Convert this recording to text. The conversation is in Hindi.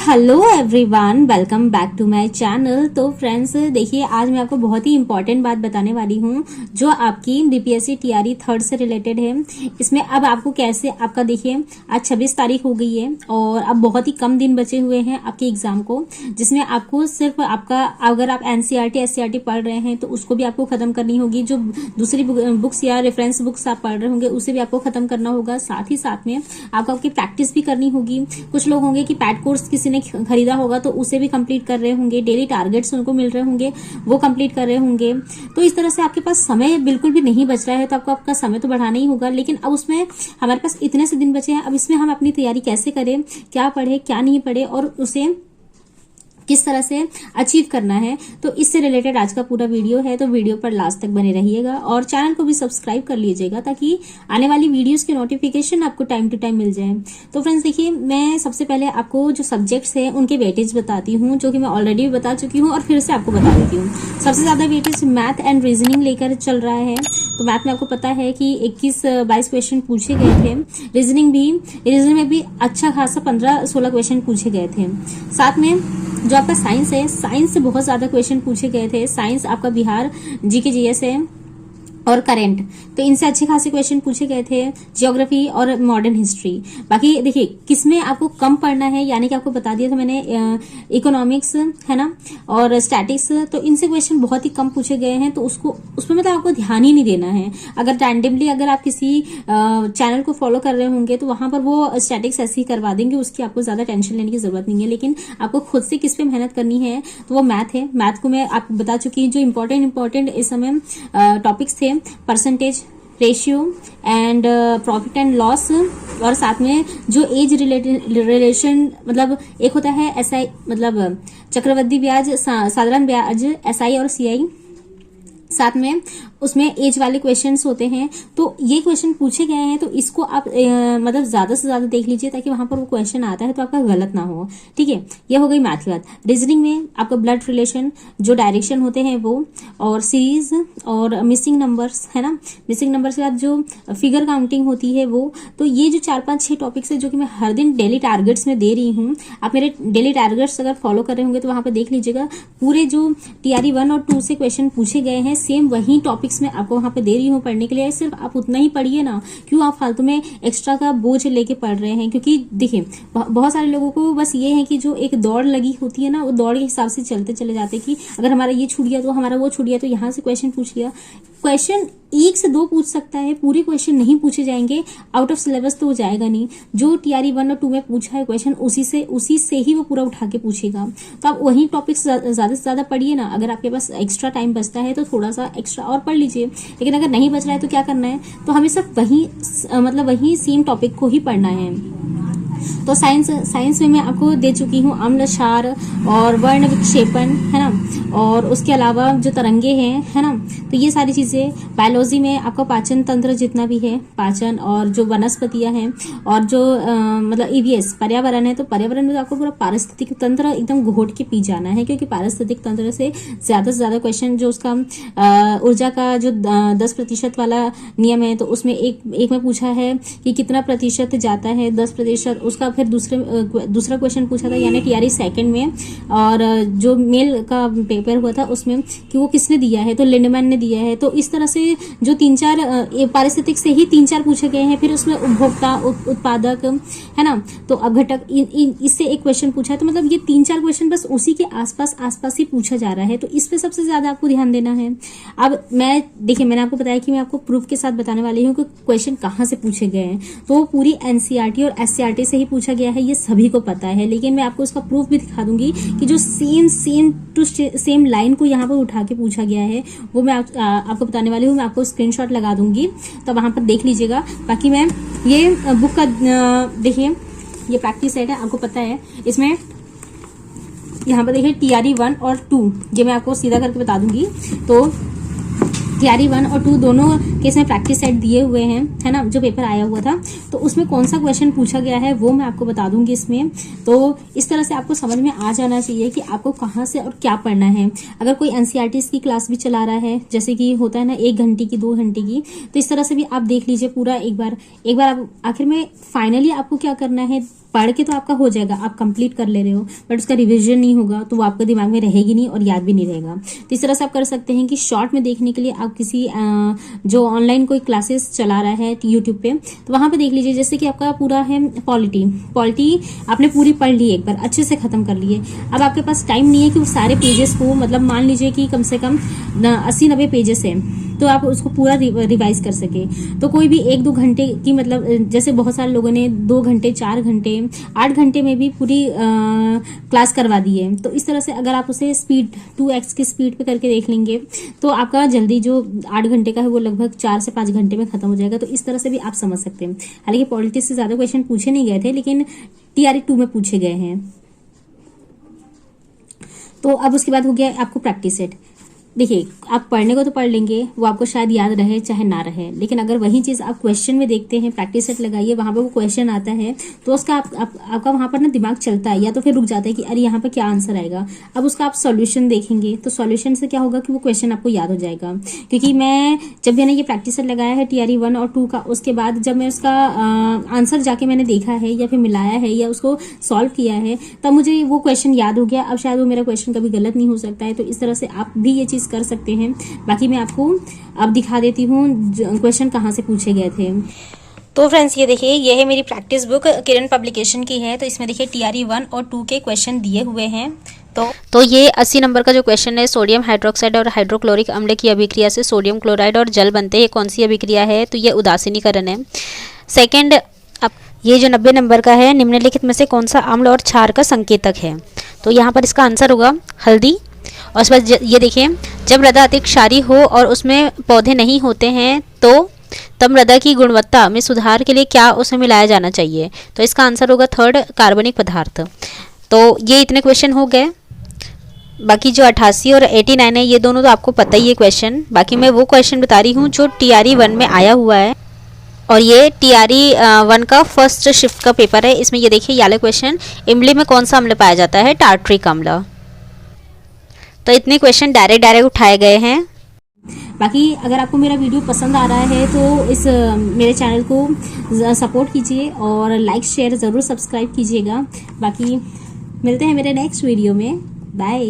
Hello everyone, welcome back to my channel. तो फ्रेंड्स देखिए, आज मैं आपको बहुत ही इंपॉर्टेंट बात बताने वाली हूँ जो आपकी बीपीएससी टीआरई थर्ड से रिलेटेड है। इसमें अब आपको कैसे, आपका देखिए आज 26 तारीख हो गई है और अब बहुत ही कम दिन बचे हुए हैं आपके एग्जाम को, जिसमें आपको सिर्फ आपका, अगर आप एनसीईआरटी एससीईआरटी पढ़ रहे हैं तो उसको भी आपको खत्म करनी होगी। जो दूसरी बुक्स या रेफरेंस बुक्स आप पढ़ रहे होंगे उसे भी आपको खत्म करना होगा। साथ ही साथ में आपको आपकी प्रैक्टिस भी करनी होगी। कुछ लोग होंगे कि पैड कोर्स किसी ने खरीदा होगा तो उसे भी कंप्लीट कर रहे होंगे, डेली टारगेट्स उनको मिल रहे होंगे वो कंप्लीट कर रहे होंगे। तो इस तरह से आपके पास समय बिल्कुल भी नहीं बच रहा है, तो आपको आपका समय तो बढ़ाना ही होगा। लेकिन अब उसमें हमारे पास इतने से दिन बचे हैं, अब इसमें हम अपनी तैयारी कैसे करें, क्या पढ़े क्या नहीं पढ़े और उसे किस तरह से अचीव करना है, तो इससे रिलेटेड आज का पूरा वीडियो है। तो वीडियो पर लास्ट तक बने रहिएगा और चैनल को भी सब्सक्राइब कर लीजिएगा ताकि आने वाली वीडियोस के नोटिफिकेशन आपको टाइम टू टाइम मिल जाए। तो फ्रेंड्स देखिए, मैं सबसे पहले आपको जो सब्जेक्ट्स हैं उनके वेटेज बताती हूँ, जो कि मैं ऑलरेडी बता चुकी हूँ और फिर से आपको बता देती हूँ। सबसे ज्यादा वेटेज मैथ एंड रीजनिंग लेकर चल रहा है। तो मैथ में आपको पता है कि 21-22 क्वेश्चन पूछे गए थे। रीजनिंग में भी अच्छा खासा 15-16 क्वेश्चन पूछे गए थे। साथ में जो आपका साइंस है, साइंस से बहुत ज्यादा क्वेश्चन पूछे गए थे। साइंस आपका बिहार जीके जीएस है और करंट, तो इनसे अच्छे खासे क्वेश्चन पूछे गए थे। ज्योग्राफी और मॉडर्न हिस्ट्री। बाकी देखिए किसमें आपको कम पढ़ना है, यानी कि आपको बता दिया था मैंने, इकोनॉमिक्स है ना और स्टैटिक्स, तो इनसे क्वेश्चन बहुत ही कम पूछे गए हैं। तो उसमें मतलब आपको ध्यान ही नहीं देना है। अगर रैंडमली अगर आप किसी चैनल को फॉलो कर रहे होंगे तो वहां पर वो स्टैटिक्स ऐसे ही करवा देंगे, उसकी आपको ज्यादा टेंशन लेने की जरूरत नहीं है। लेकिन आपको खुद से किस पे मेहनत करनी है तो वो मैथ है। मैथ को मैं आपको बता चुकी हूँ। जो इंपॉर्टेंट इस समय टॉपिक्स थे, percentage, ratio and profit and loss, और साथ में जो एज रिलेशन, मतलब एक होता है एसआई, मतलब चक्रवृद्धि ब्याज, साधारण ब्याज, एसआई और सीआई, साथ में उसमें एज वाले क्वेश्चंस होते हैं। तो ये क्वेश्चन पूछे गए हैं, तो इसको आप मतलब ज्यादा से ज्यादा देख लीजिए ताकि वहां पर वो क्वेश्चन आता है तो आपका गलत ना हो। ठीक है, ये हो गई मैथ की बात। रीजनिंग में आपका ब्लड रिलेशन, जो डायरेक्शन होते हैं वो, और सीरीज और मिसिंग नंबर्स है ना, मिसिंग नंबर्स के बाद जो फिगर काउंटिंग होती है वो। तो ये जो 4-5-6 टॉपिक्स है जो कि मैं हर दिन डेली टारगेट्स में दे रही हूँ। आप मेरे डेली टारगेट्स अगर फॉलो कर रहे होंगे तो वहां पर देख लीजिएगा, पूरे जो टीआरई 1 और 2 से क्वेश्चन पूछे गए हैं सेम वही टॉपिक्स में आपको वहां पे दे रही हूँ पढ़ने के लिए। सिर्फ आप उतना ही पढ़िए ना, क्यों आप फालतू में एक्स्ट्रा का बोझ लेके पढ़ रहे हैं। क्योंकि देखिए बहुत सारे लोगों को बस ये है कि जो एक दौड़ लगी होती है ना, वो दौड़ के हिसाब से चलते चले जाते कि अगर हमारा ये छूट गया तो हमारा वो छूट गया, तो यहाँ से क्वेश्चन पूछ लिया। क्वेश्चन 1 से 2 पूछ सकता है, पूरे क्वेश्चन नहीं पूछे जाएंगे। आउट ऑफ सिलेबस तो वो जाएगा नहीं। जो टीआरई 1 और 2 में पूछा है क्वेश्चन, उसी से ही वो पूरा उठा के पूछेगा। तो आप वही टॉपिक्स ज्यादा से ज्यादा पढ़िए ना। अगर आपके पास एक्स्ट्रा टाइम बचता है तो थोड़ा सा एक्स्ट्रा और पढ़ लीजिए। लेकिन अगर नहीं बच रहा है तो क्या करना है, तो हमें सिर्फ वही सेम टॉपिक को ही पढ़ना है। तो साइंस में मैं आपको दे चुकी हूँ अम्ल क्षार और वर्ण विक्षेपण है ना, और उसके अलावा जो तरंगे हैं है ना, तो ये सारी चीजें। बायोलॉजी में आपका पाचन तंत्र जितना भी है, पाचन और जो वनस्पतियां हैं, और जो मतलब ईवीएस पर्यावरण है, तो पर्यावरण में तो आपको पूरा पारिस्थितिक तंत्र एकदम घोट के पी जाना है। क्योंकि पारिस्थितिक तंत्र से ज्यादा क्वेश्चन, जो उसका ऊर्जा का जो 10% वाला नियम है, तो उसमें एक में पूछा है कि कितना प्रतिशत जाता है, 10%। उसका फिर दूसरा क्वेश्चन पूछा था, यानी टीआरई सेकंड में, और जो मेल का पेपर हुआ था उसमें कि वो किसने दिया है, तो लिंडमैन ने दिया है। तो इस तरह से जो 3-4 पारिस्थितिक से ही 3-4 पूछे गए हैं। फिर उसमें उपभोक्ता, उत्पादक है ना, तो अपघटक, इससे एक क्वेश्चन पूछा है। तो मतलब ये 3-4 क्वेश्चन बस उसी के आसपास ही पूछा जा रहा है। तो इस पे सबसे ज्यादा आपको ध्यान देना है। अब देखिए, मैंने आपको बताया कि मैं आपको प्रूफ के साथ बताने वाली हूँ कि क्वेश्चन कहाँ से पूछे गए हैं। तो पूरी एनसीईआरटी और एससीईआरटी से ही पूछा गया है, ये सभी को पता है। लेकिन मैं आपको इसका प्रूफ भी दिखा दूंगी कि जो सेम टू सेम लाइन को यहाँ पर उठा के पूछा गया है, वो मैं आपको बताने वाली हूँ। मैं आपको स्क्रीनशॉट लगा दूंगी, तो वहां पर देख लीजिएगा। बाकी मैं ये बुक का देखिए, ये प्रैक्टिस सेट है, आपको पता है। इसमें यहाँ पर देखिए टीआरई 1 और 2, ये मैं आपको सीधा करके बता दूंगी। तो टीआरई 1 और 2 दोनों के इसमें प्रैक्टिस सेट दिए हुए हैं है ना, जो पेपर आया हुआ था। तो उसमें कौन सा क्वेश्चन पूछा गया है वो मैं आपको बता दूंगी इसमें। तो इस तरह से आपको समझ में आ जाना चाहिए कि आपको कहाँ से और क्या पढ़ना है। अगर कोई एनसीईआरटी की क्लास भी चला रहा है, जैसे कि होता है ना 1 घंटे की 2 घंटे की, तो इस तरह से भी आप देख लीजिए पूरा एक बार आप आखिर में फाइनली आपको क्या करना है, पढ़ के तो आपका हो जाएगा, आप कंप्लीट कर ले रहे हो, बट उसका रिवीजन नहीं होगा तो वो आपके दिमाग में रहेगी नहीं और याद भी नहीं रहेगा। तो इस तरह से आप कर सकते हैं कि शॉर्ट में देखने के लिए आप किसी जो ऑनलाइन कोई क्लासेस चला रहा है यूट्यूब पे, तो वहां पे देख लीजिए। जैसे कि आपका पूरा है पॉलिटी आपने पूरी पढ़ ली, एक बार अच्छे से खत्म कर लिए। अब आपके पास टाइम नहीं है कि वो सारे पेजेस को, मतलब मान लीजिए कि कम से कम 80-90 पेजेस है, तो आप उसको पूरा रिवाइज कर सके। तो कोई भी 1-2 घंटे की, मतलब जैसे बहुत सारे लोगों ने 2 घंटे, 4 घंटे, 8 घंटे में भी पूरी क्लास करवा दी है। तो इस तरह से अगर आप उसे स्पीड 2x की स्पीड पे करके देख लेंगे तो आपका जल्दी जो 8 घंटे का है वो लगभग 4 से 5 घंटे में खत्म हो जाएगा। तो इस तरह से भी आप समझ सकते हैं। हालांकि पॉलिटिक्स से ज्यादा क्वेश्चन पूछे नहीं गए थे, लेकिन TRE 2 में पूछे गए हैं। तो अब उसके बाद हो गया आपको प्रैक्टिस सेट। देखिए, आप पढ़ने को तो पढ़ लेंगे, वो आपको शायद याद रहे चाहे ना रहे, लेकिन अगर वही चीज आप क्वेश्चन में देखते हैं, प्रैक्टिस सेट लगाइए, वहां पे वो क्वेश्चन आता है तो उसका आपका वहां पर ना दिमाग चलता है, या तो फिर रुक जाता है कि अरे यहाँ पे क्या आंसर आएगा। अब उसका आप सॉल्यूशन देखेंगे तो सॉल्यूशन से क्या होगा कि वो क्वेश्चन आपको याद हो जाएगा। क्योंकि मैं जब मैंने ये प्रैक्टिस सेट लगाया है TRE 1 और 2 का, उसके बाद जब मैं उसका आंसर जाके मैंने देखा है या फिर मिलाया है या उसको सॉल्व किया है, तब मुझे वो क्वेश्चन याद हो गया। अब शायद वो मेरा क्वेश्चन कभी गलत नहीं हो सकता है। तो इस तरह से आप भी ये चीज कर सकते हैं। बाकी मैं आपको अब दिखा देती हूँ क्वेश्चन कहाँ से पूछे गए थे। तो फ्रेंड्स, ये देखिए, ये है मेरी प्रैक्टिस बुक, किरण पब्लिकेशन की है। तो इसमें देखिए TRE 1 और 2 के क्वेश्चन दिए हुए हैं। तो ये 80 नंबर का जो क्वेश्चन है, सोडियम हाइड्रोक्साइड और हाइड्रोक्लोरिक अम्ल की अभिक्रिया से सोडियम क्लोराइड और जल बनते हैं, ये कौन सी अभिक्रिया है? तो ये उदासीनीकरण है। सेकेंड, अब ये जो 90 नंबर का है, निम्नलिखित में से कौन सा अम्ल और क्षार का संकेतक है? तो यहाँ पर इसका आंसर होगा हल्दी। और इस पर ये देखिए, जब मृदा अति क्षारीय हो और उसमें पौधे नहीं होते हैं तो तब मृदा की गुणवत्ता में सुधार के लिए क्या उसमें मिलाया जाना चाहिए? तो इसका आंसर होगा थर्ड, कार्बनिक पदार्थ। तो ये इतने क्वेश्चन हो गए। बाकी जो 88 और 89 है, ये दोनों तो आपको पता ही है क्वेश्चन। बाकी मैं वो क्वेश्चन बता रही हूँ जो TRE 1 में आया हुआ है, और ये TRE 1 का फर्स्ट शिफ्ट का पेपर है। इसमें ये देखिए, ये वाला क्वेश्चन, इमली में कौन सा अम्ल पाया जाता है? टार्ट्रिक अम्ल। तो इतने क्वेश्चन डायरेक्ट उठाए गए हैं। बाकी अगर आपको मेरा वीडियो पसंद आ रहा है तो इस मेरे चैनल को सपोर्ट कीजिए और लाइक शेयर ज़रूर सब्सक्राइब कीजिएगा। बाकी मिलते हैं मेरे नेक्स्ट वीडियो में। बाय।